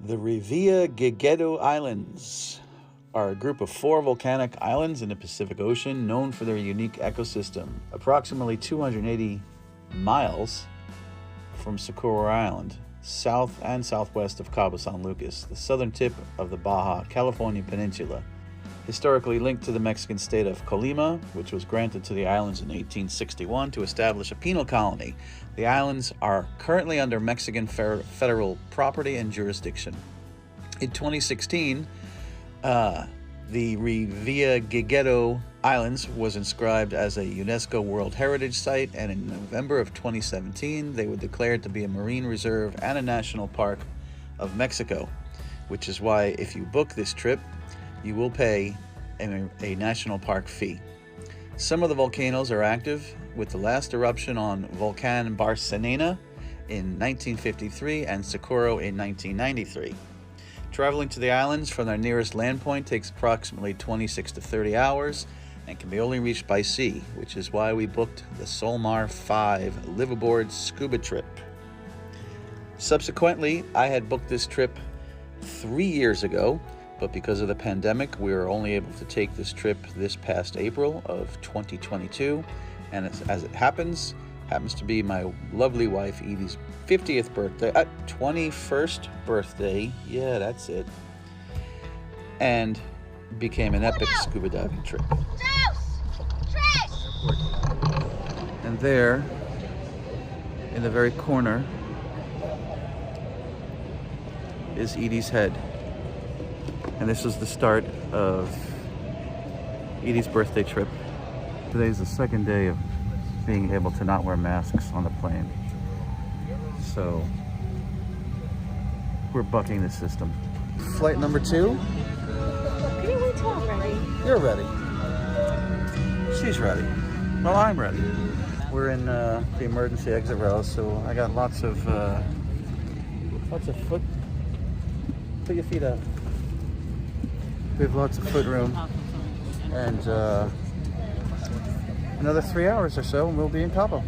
The rescheduled Islands are a group of 4 volcanic islands in the Pacific Ocean known for their unique ecosystem. Approximately 280 miles from Socorro Island, south and southwest of Cabo San Lucas, the southern tip of the Baja California Peninsula. Historically linked to the Mexican state of Colima, which was granted to the islands in 1861 to establish a penal colony. The islands are currently under Mexican federal property and jurisdiction. In 2016, the rescheduled Islands was inscribed as a UNESCO World Heritage Site, and in November of 2017, they were declared to be a marine reserve and a national park of Mexico, which is why if you book this trip, you will pay a national park fee. Some of the volcanoes are active, with the last eruption on Volcan Barcelona in 1953 and Socorro in 1993. Traveling to the islands from their nearest land point takes approximately 26 to 30 hours and can be only reached by sea, which is why we booked the Solmar V liveaboard scuba trip. Subsequently, I had booked this trip 3 years ago, but because of the pandemic, we were only able to take this trip this past April of 2022. And as it happens to be my lovely wife Edie's 50th birthday, 21st birthday, yeah, that's it, and became an epic scuba diving trip. And there, in the very corner, is Edie's head. And this was the start of Edie's birthday trip. Today's the second day of being able to not wear masks on the plane. So we're bucking the system. Flight number 2. Can you wait till I'm ready? You're ready. She's ready. Well, I'm ready. We're in the emergency exit row, so I got lots of foot. Put your feet up. We have lots of foot room, and another 3 hours or so and we'll be in Cabo.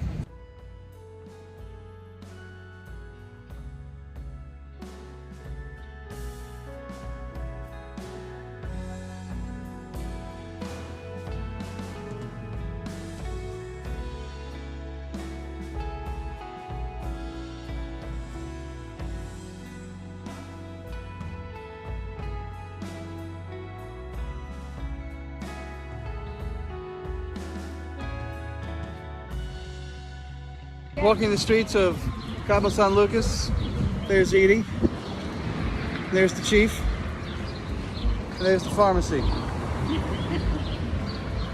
Walking the streets of Cabo San Lucas. There's Edye. There's the chief. And there's the pharmacy,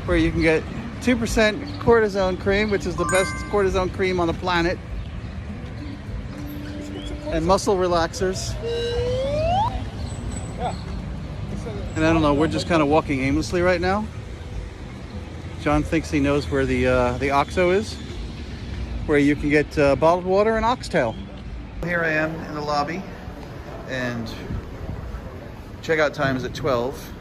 where you can get 2% cortisone cream, which is the best cortisone cream on the planet, and muscle relaxers. And I don't know, we're just kind of walking aimlessly right now. John thinks he knows where the OXXO is, where you can get bottled water and oxtail. Here I am in the lobby, and checkout time is at 12,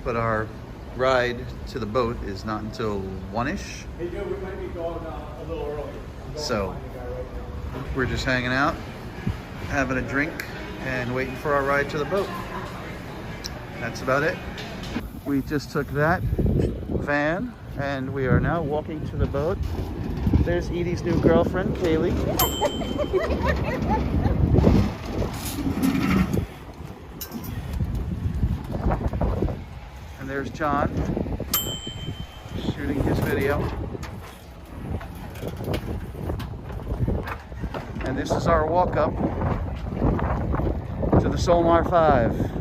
but our ride to the boat is not until 1-ish. Hey Joe, we might be going a little early. So we're just hanging out, having a drink, and waiting for our ride to the boat. That's about it. We just took that van, and we are now walking to the boat. There's Edie's new girlfriend, Kaylee. And there's John, shooting his video. And this is our walk up to the Solmar V.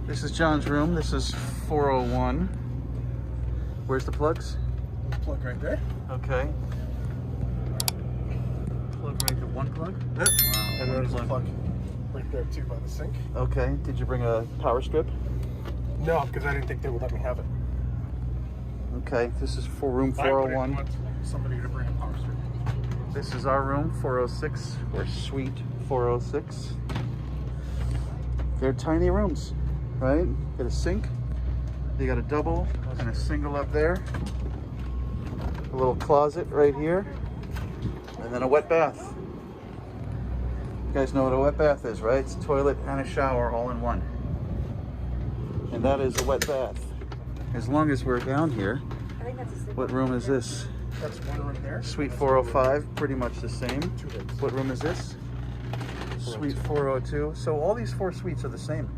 This is John's room. This is 401. Where's the plugs? Plug right there. Okay. Plug right to one plug? Wow, And there's a plug right there too by the sink. Okay. Did you bring a power strip? No, because I didn't think they would let me have it. Okay. This is for room I wouldn't 401. want somebody to bring a power strip. This is our room, 406, or suite 406. They're tiny rooms, right? Got a sink. You got a double and a single up there. A little closet right here. And then a wet bath. You guys know what a wet bath is, right? It's a toilet and a shower all in one. And that is a wet bath. As long as we're down here, I think that's a sleep. what room is this? That's one room there. Suite 405, pretty much the same. Two rooms. What room is this? Suite 402. So all these 4 suites are the same,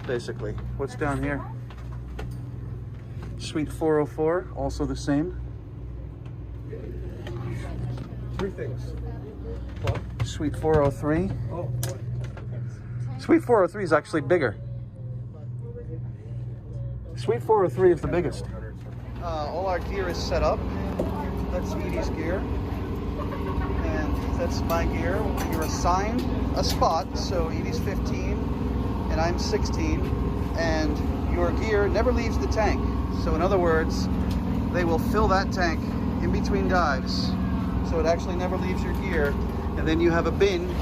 basically. What's down here? Suite 404, also the same. 3 things. Plug. Suite 403. Oh, boy. Suite 403 is actually bigger. Suite 403 is the biggest. All our gear is set up. That's Edie's gear. And that's my gear. You're assigned a spot. So Edie's 15 and I'm 16. And your gear never leaves the tank. So in other words, they will fill that tank in between dives. So it actually never leaves your gear. And then you have a bin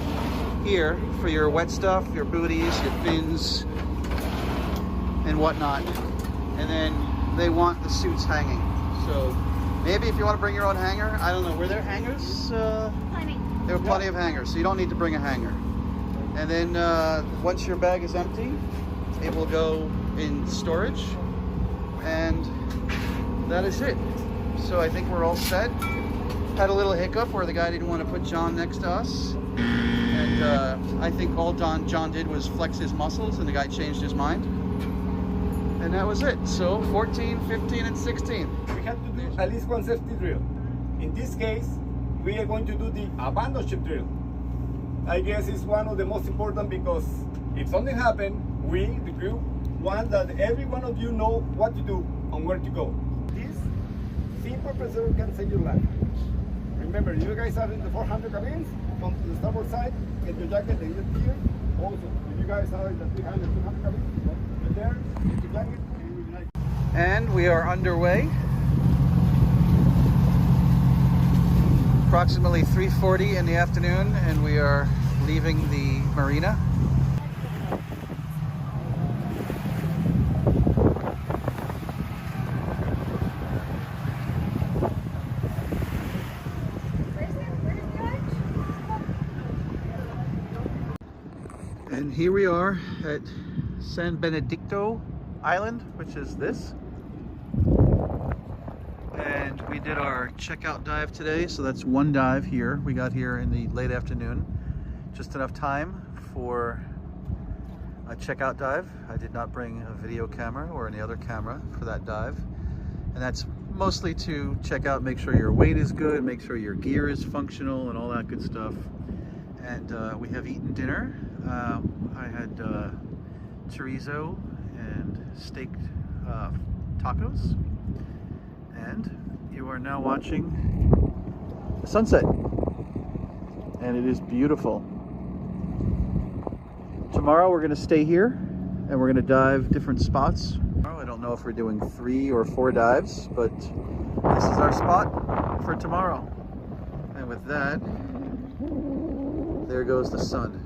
here for your wet stuff, your booties, your fins, and whatnot. And then they want the suits hanging. So maybe if you want to bring your own hanger, I don't know. Were there hangers? Plenty. There were plenty of hangers, so you don't need to bring a hanger. And then once your bag is empty, it will go in storage. And that is it. So I think we're all set. Had a little hiccup where the guy didn't want to put John next to us. And I think all John did was flex his muscles and the guy changed his mind. And that was it. So 14, 15, and 16. We have to do at least one safety drill. In this case, we are going to do the abandon ship drill. I guess it's one of the most important because if something happens, we, the crew, want that every one of you know what to do and where to go. This simple procedure can save your life. Remember, you guys are in the 400 cabins. Come to the starboard side, get your jacket and your gear. Also, if you guys are in the 300, 200 cabins, get there, get your jacket, and you'll like. And we are underway. Approximately 3:40 in the afternoon, and we are leaving the marina. And here we are at San Benedicto Island, which is this. And we did our checkout dive today, so that's one dive here. We got here in the late afternoon, just enough time for a checkout dive. I did not bring a video camera or any other camera for that dive. And that's mostly to check out, make sure your weight is good, make sure your gear is functional and all that good stuff. And we have eaten dinner. I had chorizo and steak tacos. And you are now watching the sunset. And it is beautiful. Tomorrow we're going to stay here and we're going to dive different spots. I don't know if we're doing 3 or 4 dives, but this is our spot for tomorrow. And with that, there goes the sun.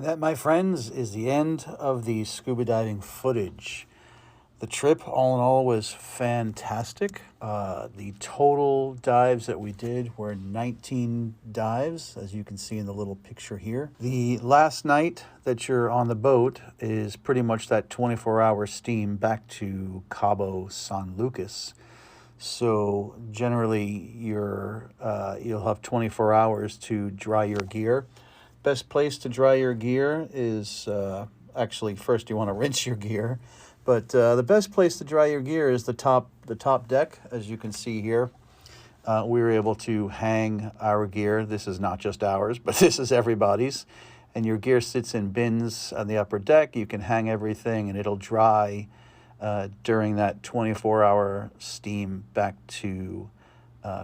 And that, my friends, is the end of the scuba diving footage. The trip, all in all, was fantastic. The total dives that we did were 19 dives, as you can see in the little picture here. The last night that you're on the boat is pretty much that 24-hour steam back to Cabo San Lucas. So generally, you'll have 24 hours to dry your gear. Best place to dry your gear is actually first you want to rinse your gear. But the best place to dry your gear is the top deck, as you can see here. We were able to hang our gear. This is not just ours, but this is everybody's. And your gear sits in bins on the upper deck. You can hang everything, and it'll dry during that 24-hour steam back to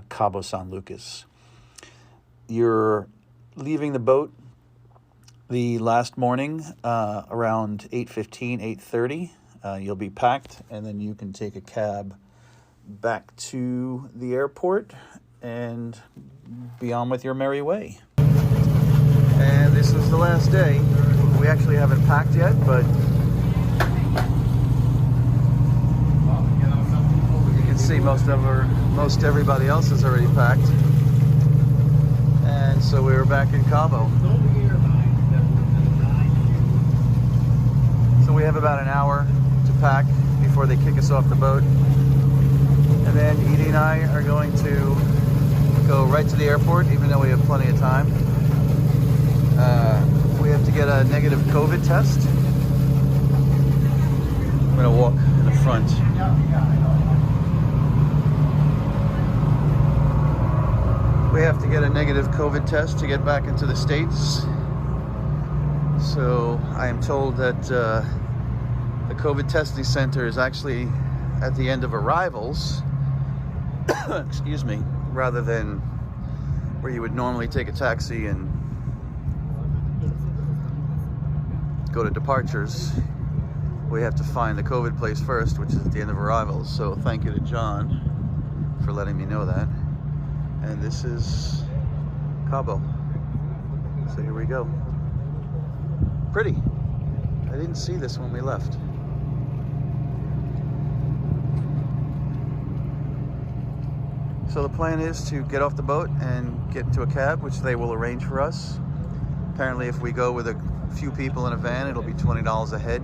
Cabo San Lucas. You're leaving the boat the last morning around 8:15, 8:30. You'll be packed, and then you can take a cab back to the airport and be on with your merry way. And this is the last day. We actually haven't packed yet, but you can see most everybody else is already packed. And so we were back in Cabo. So we have about an hour to pack before they kick us off the boat. And then Edye and I are going to go right to the airport, even though we have plenty of time. We have to get a negative COVID test. I'm going to walk in the front. We have to get a negative COVID test to get back into the States. So I am told that the COVID testing center is actually at the end of arrivals, excuse me, rather than where you would normally take a taxi and go to departures. We have to find the COVID place first, which is at the end of arrivals. So thank you to John for letting me know that. And this is Cabo. So here we go. Pretty. I didn't see this when we left. So the plan is to get off the boat and get into a cab, which they will arrange for us. Apparently if we go with a few people in a van, it'll be $20 a head.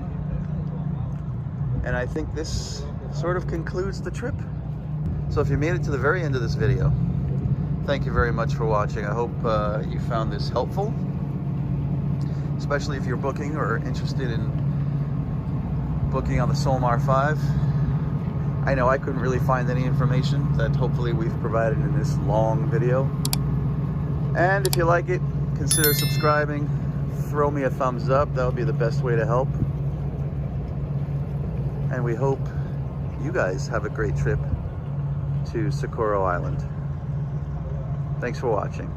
And I think this sort of concludes the trip. So if you made it to the very end of this video, thank you very much for watching. I hope you found this helpful, especially if you're booking or interested in booking on the Solmar V. I know I couldn't really find any information that hopefully we've provided in this long video. And if you like it, consider subscribing. Throw me a thumbs up. That would be the best way to help. And we hope you guys have a great trip to Socorro Island. Thanks for watching.